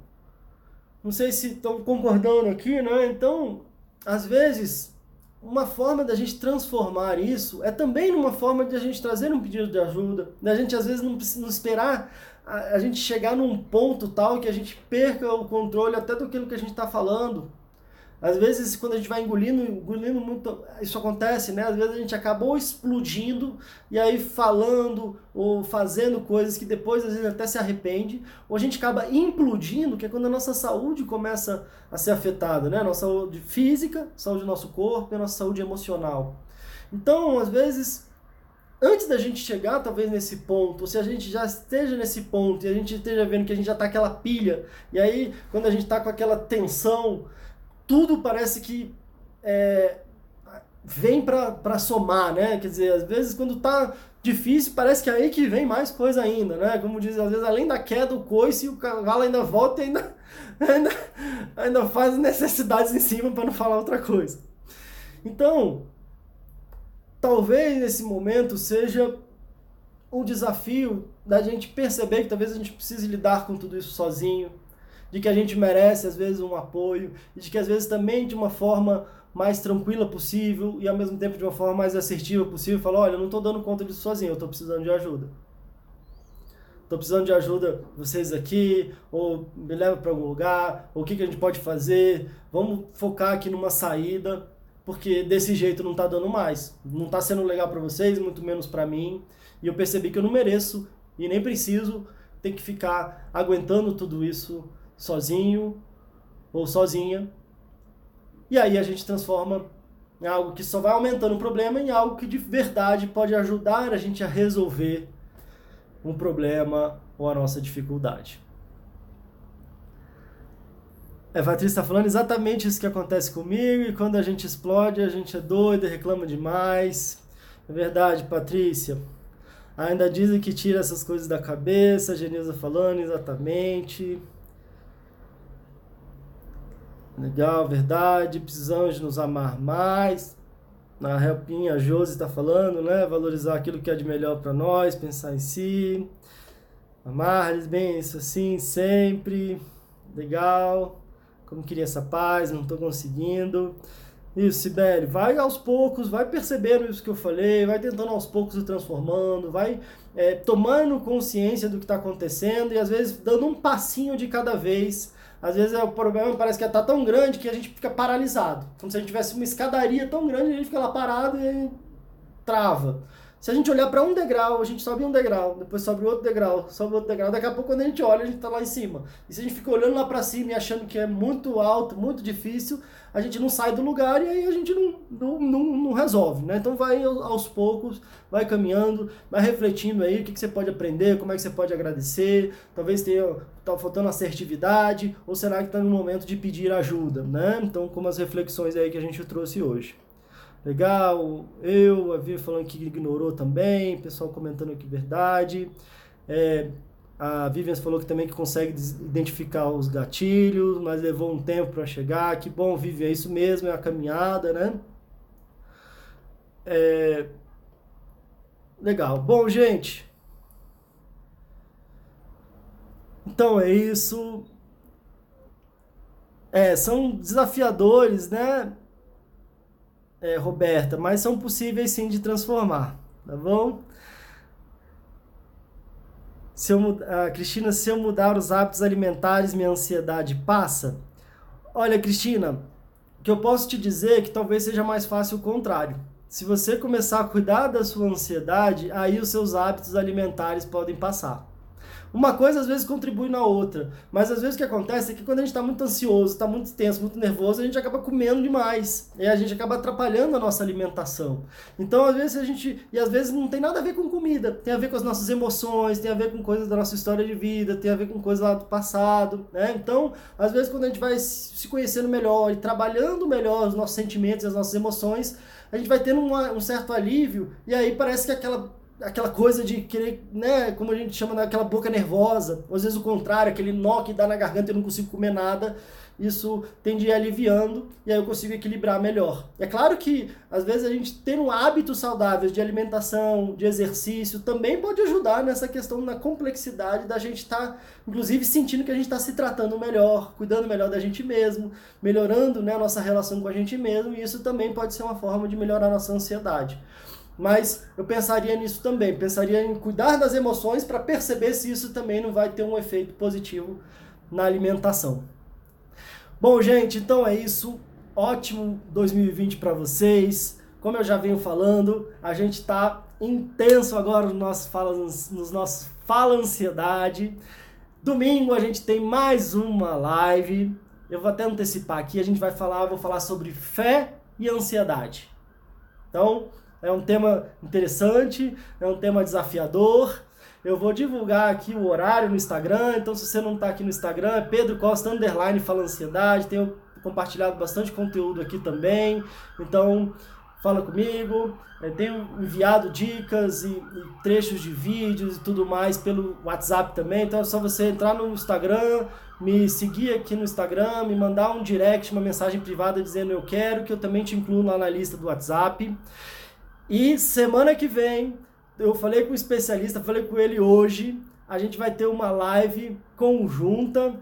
não sei se estão concordando aqui, né? Então, às vezes, uma forma da gente transformar isso é também numa forma de a gente trazer um pedido de ajuda, da gente às vezes não esperar a gente chegar num ponto tal que a gente perca o controle até do que a gente está falando. Às vezes, quando a gente vai engolindo muito, isso acontece, né? Às vezes a gente acabou explodindo e aí falando ou fazendo coisas que depois, às vezes, até se arrepende. Ou a gente acaba implodindo, que é quando a nossa saúde começa a ser afetada, né? A nossa saúde física, saúde do nosso corpo e a nossa saúde emocional. Então, às vezes, antes da gente chegar, talvez, nesse ponto, ou se a gente já esteja nesse ponto e a gente esteja vendo que a gente já está aquela pilha, e aí, quando a gente está com aquela tensão, tudo parece que vem para somar, né? Quer dizer, às vezes quando tá difícil, parece que é aí que vem mais coisa ainda, né? Como diz, às vezes além da queda, o coice, o cavalo ainda volta e ainda faz necessidades em cima para não falar outra coisa. Então, talvez nesse momento seja um desafio da gente perceber que talvez a gente precise lidar com tudo isso sozinho, de que a gente merece, às vezes, um apoio, e de que, às vezes, também de uma forma mais tranquila possível e, ao mesmo tempo, de uma forma mais assertiva possível, falar, olha, eu não estou dando conta disso sozinho, eu estou precisando de ajuda. Estou precisando de ajuda de vocês aqui, ou me leva para algum lugar, ou o que a gente pode fazer, vamos focar aqui numa saída, porque desse jeito não está dando mais. Não está sendo legal para vocês, muito menos para mim, e eu percebi que eu não mereço e nem preciso ter que ficar aguentando tudo isso sozinho ou sozinha. E aí a gente transforma em algo que só vai aumentando o problema em algo que de verdade pode ajudar a gente a resolver um problema ou a nossa dificuldade. A Patrícia está falando exatamente isso que acontece comigo, e quando a gente explode, a gente é doido, reclama demais. É verdade, Patrícia. Ainda dizem que tira essas coisas da cabeça, a Genilza falando exatamente. Legal, verdade, precisamos nos amar mais. Na Helpinha, a Josi está falando, né? Valorizar aquilo que é de melhor para nós, pensar em si. Amar-lhes bem, isso assim, sempre. Legal. Como queria essa paz, não estou conseguindo. Isso, Sibeli, vai aos poucos, vai percebendo isso que eu falei, vai tentando aos poucos se transformando, vai tomando consciência do que está acontecendo e às vezes dando um passinho de cada vez. Às vezes o problema parece que está tão grande que a gente fica paralisado. Como se a gente tivesse uma escadaria tão grande, a gente fica lá parado e trava. Se a gente olhar para um degrau, a gente sobe um degrau, depois sobe outro degrau, daqui a pouco quando a gente olha, a gente está lá em cima. E se a gente fica olhando lá para cima e achando que é muito alto, muito difícil, a gente não sai do lugar e aí a gente não resolve, né? Então vai aos poucos, vai caminhando, vai refletindo aí o que você pode aprender, como é que você pode agradecer, talvez tá faltando assertividade, ou será que está no momento de pedir ajuda, né? Então, como as reflexões aí que a gente trouxe hoje. Legal, a Vivi falando que ignorou também, pessoal comentando aqui verdade. A Vivian falou que também que consegue identificar os gatilhos, mas levou um tempo para chegar. Que bom, Vivian, é isso mesmo, é a caminhada, né? Legal. Bom, gente, então é isso. São desafiadores, né? Roberta, mas são possíveis sim de transformar, tá bom? Cristina, se eu mudar os hábitos alimentares, minha ansiedade passa? Olha, Cristina, o que eu posso te dizer é que talvez seja mais fácil o contrário. Se você começar a cuidar da sua ansiedade, aí os seus hábitos alimentares podem passar. Uma coisa às vezes contribui na outra, mas às vezes o que acontece é que quando a gente está muito ansioso, está muito tenso, muito nervoso, a gente acaba comendo demais, e a gente acaba atrapalhando a nossa alimentação. Então às vezes às vezes não tem nada a ver com comida, tem a ver com as nossas emoções, tem a ver com coisas da nossa história de vida, tem a ver com coisas lá do passado, né? Então, às vezes quando a gente vai se conhecendo melhor e trabalhando melhor os nossos sentimentos e as nossas emoções, a gente vai tendo um certo alívio, e aí parece que aquela coisa de querer, né, como a gente chama, aquela boca nervosa, ou às vezes o contrário, aquele nó que dá na garganta e eu não consigo comer nada, isso tende a ir aliviando e aí eu consigo equilibrar melhor. É claro que, às vezes, a gente ter hábitos saudáveis de alimentação, de exercício, também pode ajudar nessa questão, na complexidade da gente estar, inclusive, sentindo que a gente está se tratando melhor, cuidando melhor da gente mesmo, melhorando, né, a nossa relação com a gente mesmo, e isso também pode ser uma forma de melhorar a nossa ansiedade. Mas eu pensaria nisso também, pensaria em cuidar das emoções para perceber se isso também não vai ter um efeito positivo na alimentação. Bom, gente, então é isso. Ótimo 2020 para vocês. Como eu já venho falando, a gente está intenso agora nos nossos Fala Ansiedade. Domingo a gente tem mais uma live. Eu vou até antecipar aqui, vou falar sobre fé e ansiedade. Então, é um tema interessante, é um tema desafiador. Eu vou divulgar aqui o horário no Instagram, então se você não está aqui no Instagram, é Pedro Costa _ Fala Ansiedade, tenho compartilhado bastante conteúdo aqui também, então fala comigo, tenho enviado dicas e trechos de vídeos e tudo mais pelo WhatsApp também, então é só você entrar no Instagram, me seguir aqui no Instagram, me mandar um direct, uma mensagem privada dizendo eu quero, que eu também te incluo lá na lista do WhatsApp. E semana que vem, eu falei com o especialista, falei com ele hoje, a gente vai ter uma live conjunta,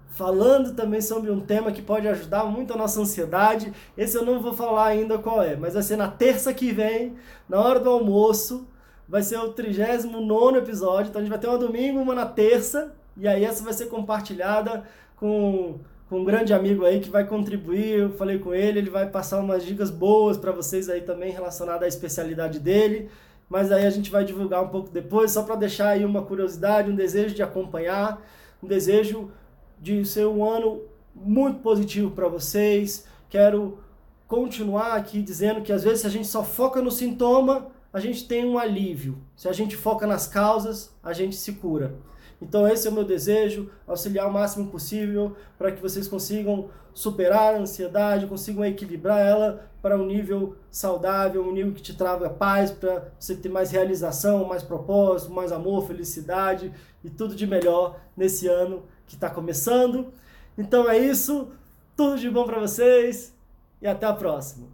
falando também sobre um tema que pode ajudar muito a nossa ansiedade. Esse eu não vou falar ainda qual é, mas vai ser na terça que vem, na hora do almoço, vai ser o 39º episódio, então a gente vai ter uma domingo, uma na terça, e aí essa vai ser compartilhada com um grande amigo aí que vai contribuir. Eu falei com ele, ele vai passar umas dicas boas para vocês aí também relacionadas à especialidade dele, mas aí a gente vai divulgar um pouco depois, só para deixar aí uma curiosidade, um desejo de acompanhar, um desejo de ser um ano muito positivo para vocês. Quero continuar aqui dizendo que às vezes se a gente só foca no sintoma, a gente tem um alívio. Se a gente foca nas causas, a gente se cura. Então esse é o meu desejo, auxiliar o máximo possível para que vocês consigam superar a ansiedade, consigam equilibrar ela para um nível saudável, um nível que te traga paz, para você ter mais realização, mais propósito, mais amor, felicidade e tudo de melhor nesse ano que está começando. Então é isso, tudo de bom para vocês e até a próxima.